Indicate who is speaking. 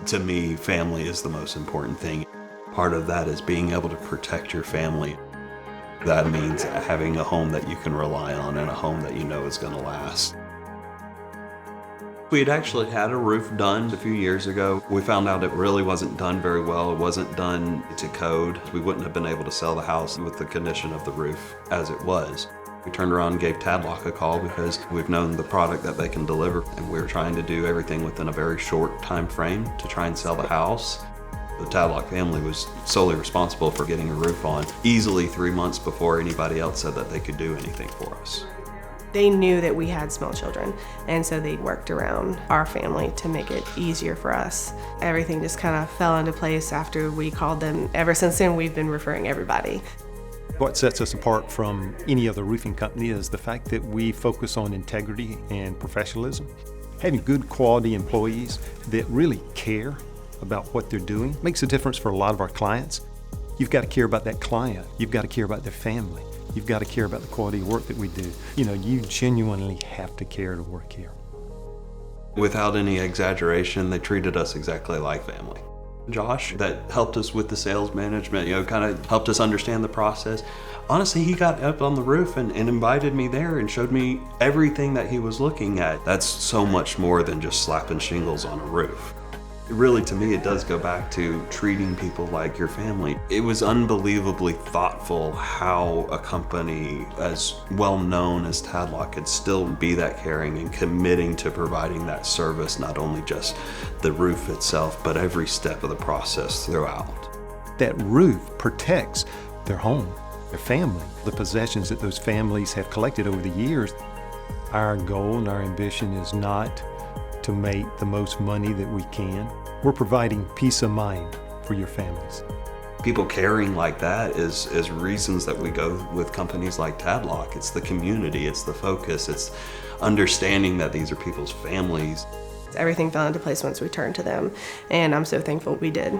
Speaker 1: To me, family is the most important thing. Part of that is being able to protect your family. That means having a home that you can rely on and a home that you know is going to last. We had actually had a roof done a few years ago. We found out it really wasn't done very well. It wasn't done to code. We wouldn't have been able to sell the house with the condition of the roof as it was. We turned around and gave Tadlock a call because we've known the product that they can deliver, and we were trying to do everything within a very short time frame to try and sell the house. The Tadlock family was solely responsible for getting a roof on easily 3 months before anybody else said that they could do anything for us.
Speaker 2: They knew that we had small children, and so they worked around our family to make it easier for us. Everything just kind of fell into place after we called them. Ever since then, we've been referring everybody.
Speaker 3: What sets us apart from any other roofing company is the fact that we focus on integrity and professionalism. Having good quality employees that really care about what they're doing makes a difference for a lot of our clients. You've got to care about that client. You've got to care about their family. You've got to care about the quality of work that we do. You genuinely have to care to work here.
Speaker 1: Without any exaggeration, they treated us exactly like family. Josh, that helped us with the sales management, kind of helped us understand the process. Honestly, he got up on the roof and invited me there and showed me everything that he was looking at. That's so much more than just slapping shingles on a roof. Really, to me, it does go back to treating people like your family. It was unbelievably thoughtful how a company as well known as Tadlock could still be that caring and committing to providing that service, not only just the roof itself, but every step of the process throughout.
Speaker 3: That roof protects their home, their family, the possessions that those families have collected over the years. Our goal and our ambition is not to make the most money that we can. We're providing peace of mind for your families.
Speaker 1: People caring like that is reasons that we go with companies like Tadlock. It's the community, it's the focus, it's understanding that these are people's families.
Speaker 2: Everything fell into place once we turned to them, and I'm so thankful we did.